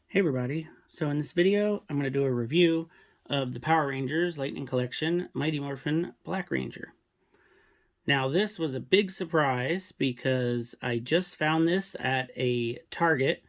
Hey everybody, so in this video I'm going to do a review of the Power Rangers Lightning Collection Mighty Morphin Black Ranger. Now this was a big surprise because I just found this at a Target.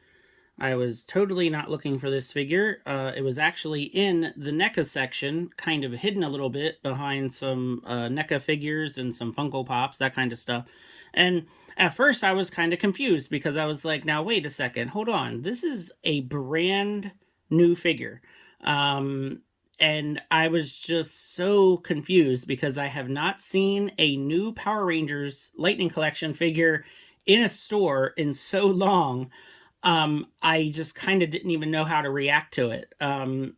I was totally not looking for this figure. It was actually in the NECA section, kind of hidden a little bit behind some NECA figures and some Funko Pops, that kind of stuff. And at first I was kind of confused because I was like, now wait a second, hold on. This is a brand new figure. And I was just so confused because I have not seen a new Power Rangers Lightning Collection figure in a store in so long. I just kind of didn't even know how to react to it.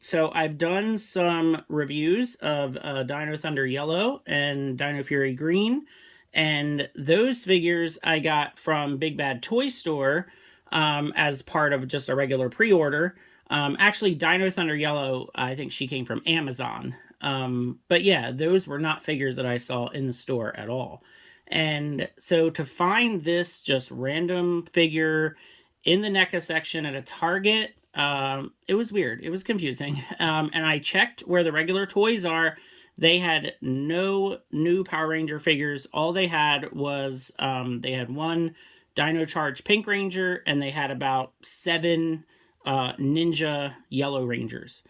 So I've done some reviews of Dino Thunder Yellow and Dino Fury Green, and those figures I got from Big Bad Toy Store as part of just a regular pre-order. Actually, Dino Thunder Yellow, I think she came from Amazon. But yeah, those were not figures that I saw in the store at all. And so to find this just random figure in the NECA section at a Target, it was weird. It was confusing. And I checked where the regular toys are. They had no new Power Ranger figures. All they had was, they had one Dino Charge Pink Ranger, and they had about 7 Ninja Yellow Rangers.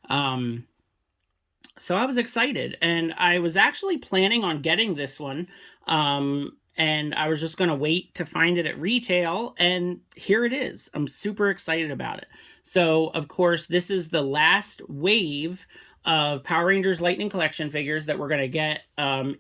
So I was excited, and I was actually planning on getting this one. And I was just going to wait to find it at retail, and here it is. I'm super excited about it. So, of course, this is the last wave of Power Rangers Lightning Collection figures that we're going to get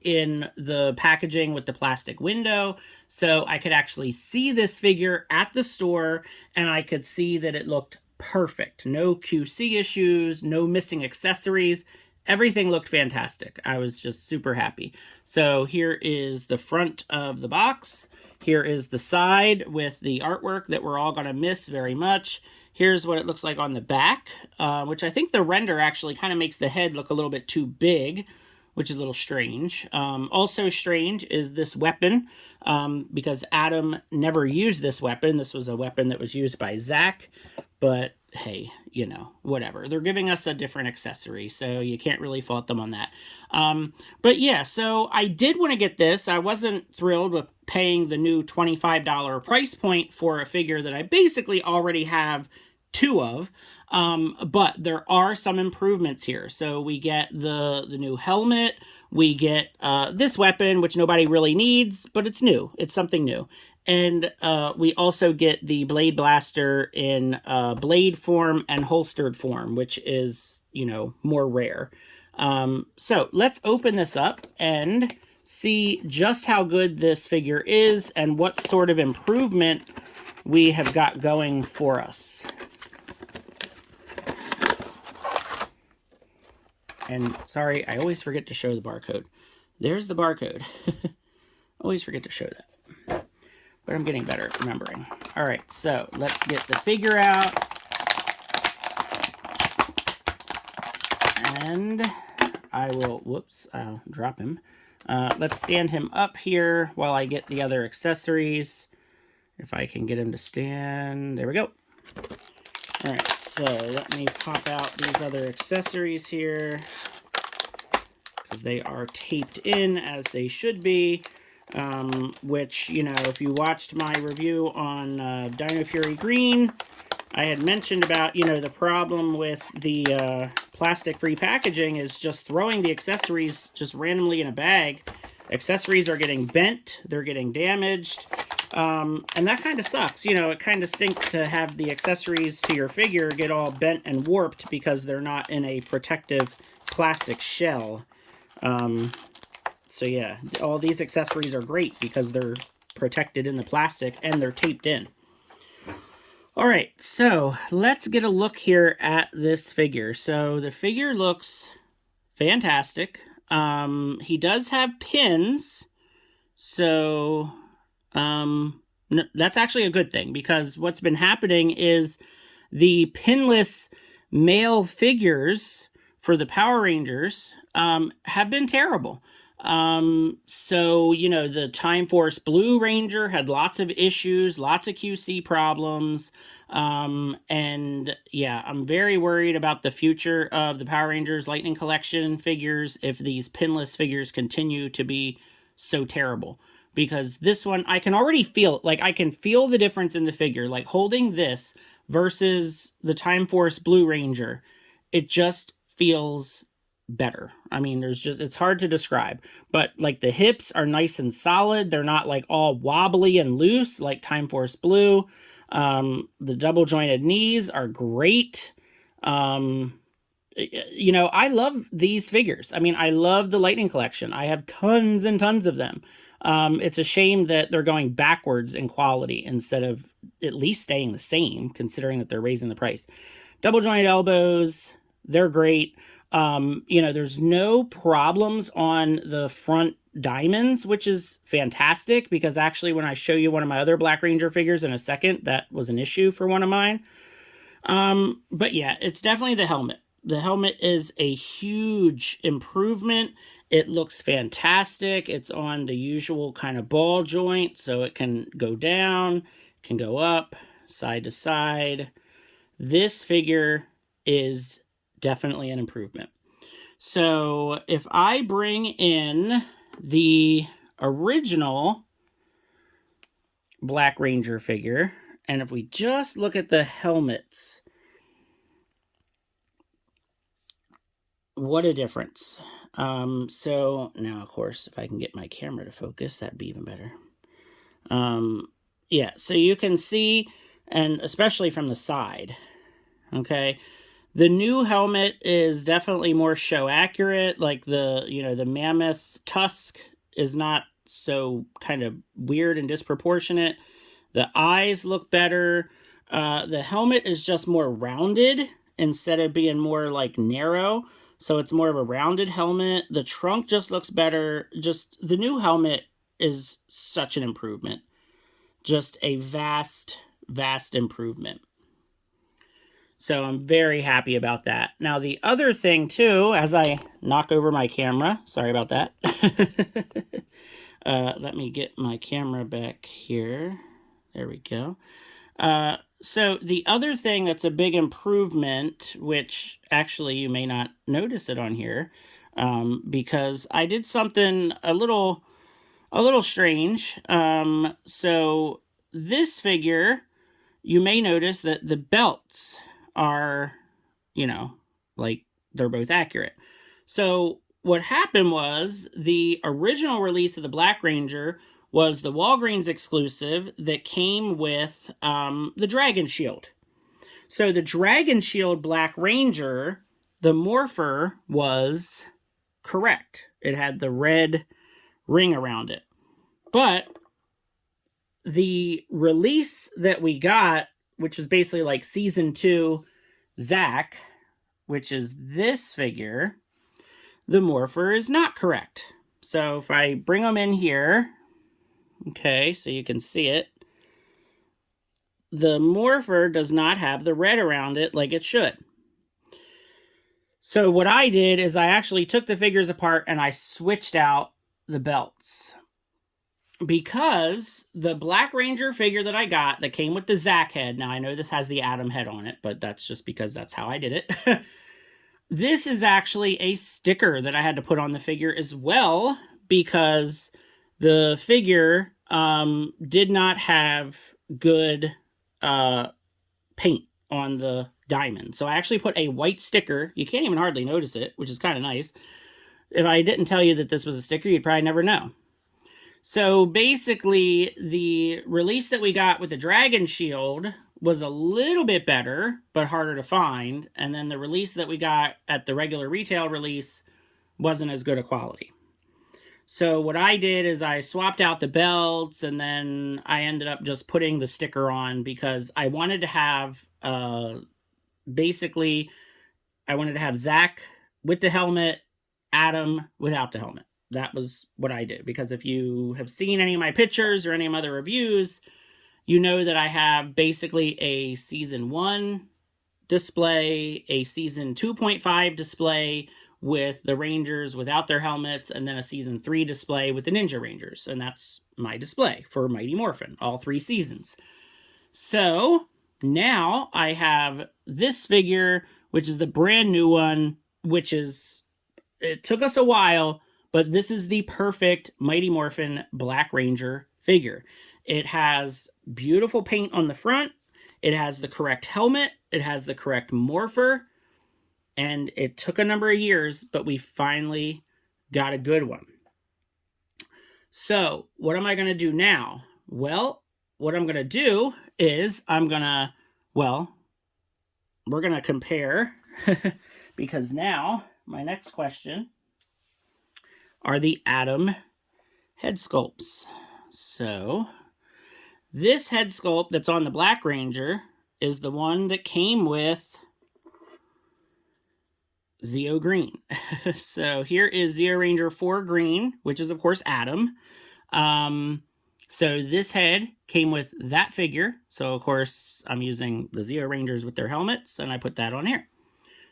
in the packaging with the plastic window. So I could actually see this figure at the store, and I could see that it looked perfect. No QC issues, no missing accessories. Everything looked fantastic. I was just super happy. So here is the front of the box. Here is the side with the artwork that we're all going to miss very much. Here's what it looks like on the back, which I think the render actually kind of makes the head look a little bit too big, which is a little strange. Also strange is this weapon, because Adam never used this weapon. This was a weapon that was used by Zach, but hey, you know, whatever. They're giving us a different accessory, so you can't really fault them on that. But yeah, so I did want to get this. I wasn't thrilled with paying the new $25 price point for a figure that I basically already have 2 of. But there are some improvements here. So we get the new helmet. We get this weapon, which nobody really needs, but it's new. It's something new. And we also get the Blade Blaster in blade form and holstered form, which is, you know, more rare. So let's open this up and see just how good this figure is and what sort of improvement we have got going for us. And sorry, I always forget to show the barcode. There's the barcode. Always forget to show that. But I'm getting better at remembering. All right, so let's get the figure out. And I will, whoops, I'll drop him. Let's stand him up here while I get the other accessories. If I can get him to stand, there we go. All right, so let me pop out these other accessories here, because they are taped in as they should be. Which, you know, if you watched my review on Dino Fury Green, I had mentioned about, you know, the problem with the plastic-free packaging is just throwing the accessories just randomly in a bag. Accessories are getting bent, they're getting damaged, and that kind of sucks. You know, it kind of stinks to have the accessories to your figure get all bent and warped because they're not in a protective plastic shell. So yeah, all these accessories are great because they're protected in the plastic and they're taped in. All right, so let's get a look here at this figure. So the figure looks fantastic. He does have pins, so that's actually a good thing, because what's been happening is the pinless male figures for the Power Rangers have been terrible. So, you know, the Time Force Blue Ranger had lots of issues, lots of QC problems. And yeah, I'm very worried about the future of the Power Rangers Lightning Collection figures if these pinless figures continue to be so terrible. Because this one, I can already feel, like, I can feel the difference in the figure. Like, holding this versus the Time Force Blue Ranger, it just feels better. I mean, it's hard to describe, but like the hips are nice and solid. They're not like all wobbly and loose like Time Force Blue. The double jointed knees are great. You know, I love these figures. I mean, I love the Lightning Collection. I have tons and tons of them. It's a shame that they're going backwards in quality instead of at least staying the same, considering that they're raising the price. Double jointed elbows, they're great. You know, there's no problems on the front diamonds, which is fantastic, because actually when I show you one of my other Black Ranger figures in a second, that was an issue for one of mine. But yeah, it's definitely the helmet. The helmet is a huge improvement. It looks fantastic. It's on the usual kind of ball joint, so it can go down, can go up, side to side. This figure is definitely an improvement. So if I bring in the original Black Ranger figure, and if we just look at the helmets, what a difference. So now, of course, if I can get my camera to focus, that'd be even better. Yeah, so you can see, and especially from the side, okay, the new helmet is definitely more show accurate. Like the, you know, the mammoth tusk is not so kind of weird and disproportionate. The eyes look better. The helmet is just more rounded instead of being more like narrow. So it's more of a rounded helmet. The trunk just looks better. Just the new helmet is such an improvement. Just a vast, vast improvement. So I'm very happy about that. Now, the other thing, too, as I knock over my camera, sorry about that. Let me get my camera back here. There we go. So the other thing that's a big improvement, which actually you may not notice it on here, because I did something a little strange. So this figure, you may notice that the belts are, you know, like they're both accurate. So what happened was the original release of the Black Ranger was the Walgreens exclusive that came with the Dragon Shield. So the Dragon Shield Black Ranger, the morpher was correct. It had the red ring around it. But the release that we got, which is basically like season 2 Zach, which is this figure, the morpher is not correct. So if I bring them in here, okay, so you can see it, the morpher does not have the red around it like it should. So what I did is I actually took the figures apart and I switched out the belts. Because the Black Ranger figure that I got that came with the Zach head, now I know this has the Adam head on it, but that's just because that's how I did it. This is actually a sticker that I had to put on the figure as well, because the figure did not have good paint on the diamond. So I actually put a white sticker. You can't even hardly notice it, which is kind of nice. If I didn't tell you that this was a sticker, you'd probably never know. So basically, the release that we got with the Dragon Shield was a little bit better, but harder to find. And then the release that we got at the regular retail release wasn't as good a quality. So what I did is I swapped out the belts, and then I ended up just putting the sticker on because I wanted to have, basically, I wanted to have Zach with the helmet, Adam without the helmet. That was what I did, because if you have seen any of my pictures or any of my other reviews, you know that I have basically a season 1 display, a season 2.5 display with the Rangers without their helmets, and then a Season 3 display with the Ninja Rangers. And that's my display for Mighty Morphin, all 3 seasons. So now I have this figure, which is the brand new one, which is, it took us a while, but this is the perfect Mighty Morphin Black Ranger figure. It has beautiful paint on the front. It has the correct helmet. It has the correct morpher. And it took a number of years, but we finally got a good one. So what am I going to do now? Well, what I'm going to do is we're going to compare because now my next question are the Adam head sculpts. So this head sculpt that's on the Black Ranger is the one that came with Zeo Green. So here is Zeo Ranger 4 Green, which is of course Adam. So this head came with that figure. So of course I'm using the Zeo Rangers with their helmets, and I put that on here.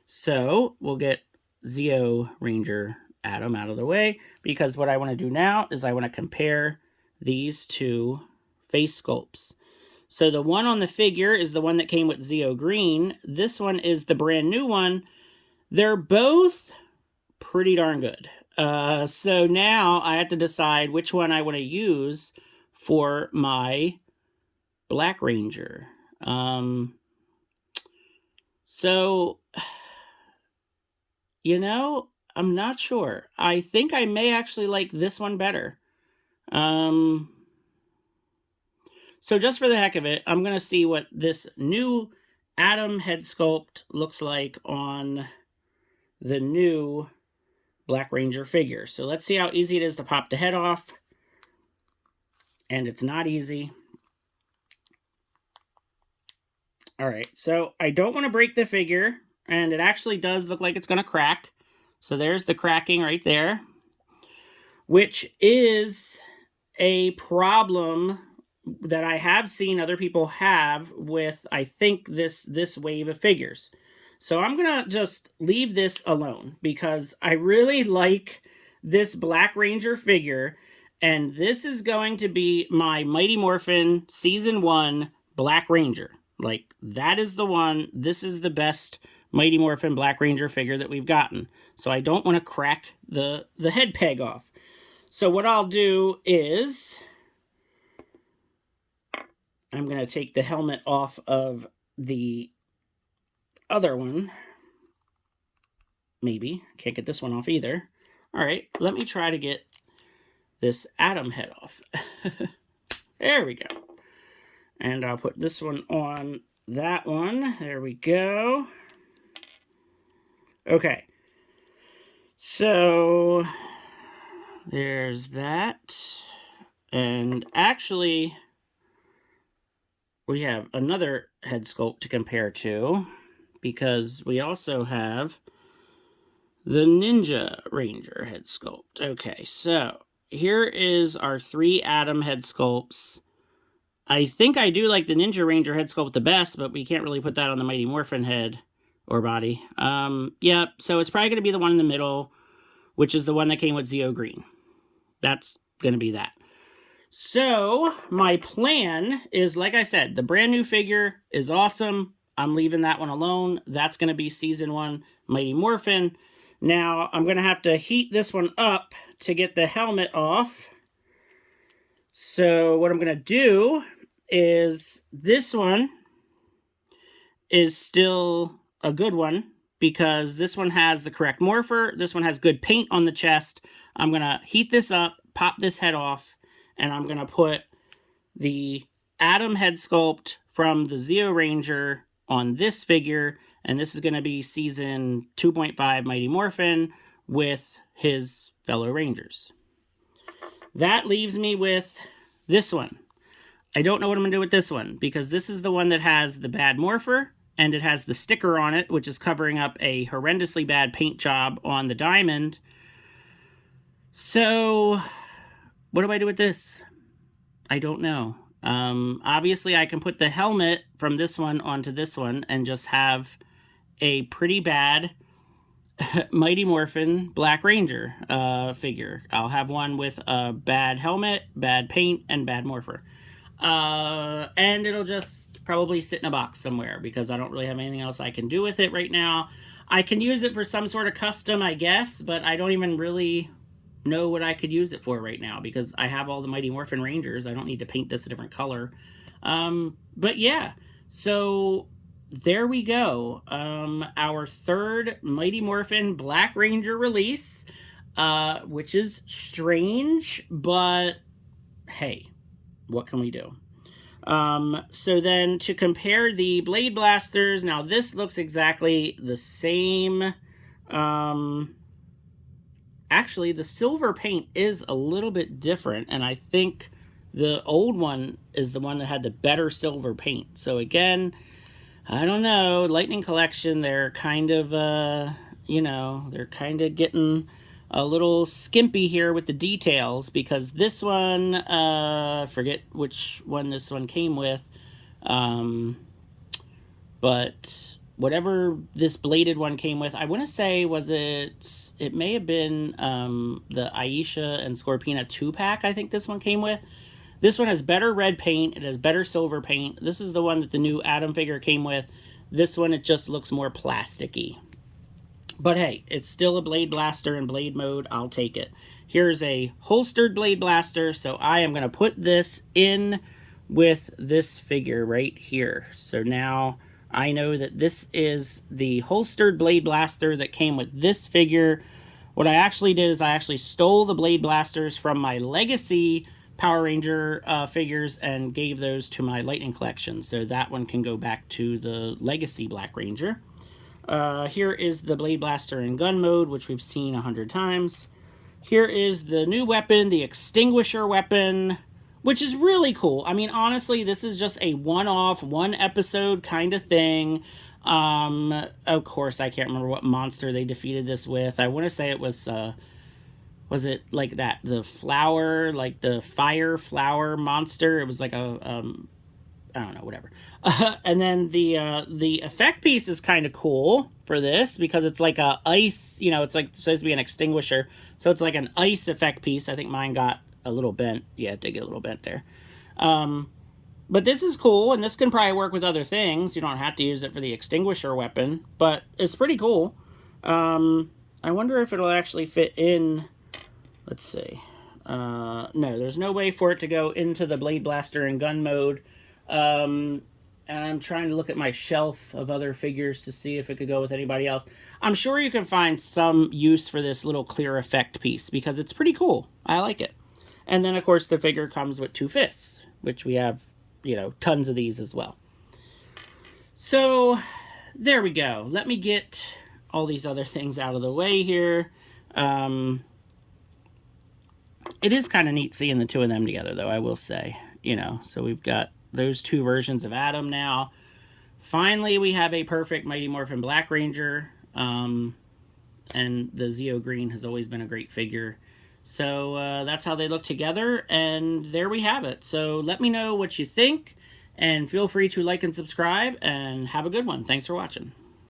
So we'll get Zeo Ranger Adam out of the way, because what I want to do now is I want to compare these two face sculpts. So the one on the figure is the one that came with Zeo Green. This one is the brand new one. They're both pretty darn good. So now I have to decide which one I want to use for my Black Ranger. So, you know, I'm not sure. I think I may actually like this one better. So just for the heck of it, I'm going to see what this new Adam head sculpt looks like on the new Black Ranger figure. So let's see how easy it is to pop the head off. And it's not easy. All right, so I don't want to break the figure, and it actually does look like it's going to crack. So there's the cracking right there, which is a problem that I have seen other people have with, I think, this wave of figures. So I'm going to just leave this alone because I really like this Black Ranger figure, and this is going to be my Mighty Morphin Season 1 Black Ranger. Like, that is the one. This is the best Mighty Morphin Black Ranger figure that we've gotten. So I don't want to crack the head peg off. So what I'll do is I'm going to take the helmet off of the other one. Maybe. Can't get this one off either. All right, let me try to get this Adam head off. There we go. And I'll put this one on that one. There we go. Okay. So there's that. And actually, we have another head sculpt to compare to, because we also have the Ninja Ranger head sculpt. Okay, so here is our 3 Adam head sculpts. I think I do like the Ninja Ranger head sculpt the best, but we can't really put that on the Mighty Morphin head or body. Yeah, so it's probably going to be the one in the middle, which is the one that came with Zeo Green. That's going to be that. So my plan is, like I said, the brand new figure is awesome. I'm leaving that one alone. That's going to be Season 1 Mighty Morphin. Now I'm going to have to heat this one up to get the helmet off. So what I'm going to do is, this one is still a good one because this one has the correct morpher. This one has good paint on the chest. I'm going to heat this up, pop this head off, and I'm going to put the Adam head sculpt from the Zeo Ranger on this figure, and this is going to be Season 2.5 Mighty Morphin with his fellow Rangers. That leaves me with this one. I don't know what I'm going to do with this one, because this is the one that has the bad morpher, and it has the sticker on it, which is covering up a horrendously bad paint job on the diamond. So what do I do with this? I don't know. Obviously, I can put the helmet from this one onto this one and just have a pretty bad Mighty Morphin Black Ranger figure. I'll have one with a bad helmet, bad paint, and bad morpher. And it'll just probably sit in a box somewhere because I don't really have anything else I can do with it right now. I can use it for some sort of custom, I guess, but I don't even really know what I could use it for right now because I have all the Mighty Morphin Rangers. I don't need to paint this a different color. But yeah, so there we go. Our third Mighty Morphin Black Ranger release, which is strange, but hey, what can we do? So then to compare the Blade Blasters, now this looks exactly the same. Actually, the silver paint is a little bit different, and I think the old one is the one that had the better silver paint. So again, I don't know, Lightning Collection, they're kind of, they're kind of getting a little skimpy here with the details because this one, forget which one this one came with, but whatever this bladed one came with, I want to say, it may have been the Aisha and Scorpina 2-pack I think this one came with. This one has better red paint, it has better silver paint. This is the one that the new Adam figure came with. This one, it just looks more plasticky. But hey, it's still a Blade Blaster in Blade mode. I'll take it. Here's a holstered Blade Blaster. So I am going to put this in with this figure right here. So now I know that this is the holstered Blade Blaster that came with this figure. What I actually did is I actually stole the Blade Blasters from my Legacy Power Ranger figures and gave those to my Lightning Collection. So that one can go back to the Legacy Black Ranger. Here is the Blade Blaster in gun mode, which we've seen 100 times. Here is the new weapon, the Extinguisher weapon, which is really cool. I mean, honestly, this is just a one-off, one-episode kind of thing. Of course, I can't remember what monster they defeated this with. I want to say it was it like that, the flower, like the fire flower monster? It was like a, I don't know, whatever. And then the effect piece is kind of cool for this because it's like a ice, it's like supposed to be an extinguisher. So it's like an ice effect piece. I think mine got a little bent. Yeah, it did get a little bent there. But this is cool, and this can probably work with other things. You don't have to use it for the extinguisher weapon, but it's pretty cool. I wonder if it'll actually fit in. Let's see. No, there's no way for it to go into the Blade Blaster in gun mode. And I'm trying to look at my shelf of other figures to see if it could go with anybody else. I'm sure you can find some use for this little clear effect piece because it's pretty cool. I like it. And then, of course, the figure comes with 2 fists, which we have, tons of these as well. So, there we go. Let me get all these other things out of the way here. It is kind of neat seeing the two of them together, though, I will say. So we've got those 2 versions of Adam now. Finally, we have a perfect Mighty Morphin Black Ranger. And the Zeo Green has always been a great figure. So that's how they look together, and there we have it. So let me know what you think, and feel free to like and subscribe, and have a good one. Thanks for watching.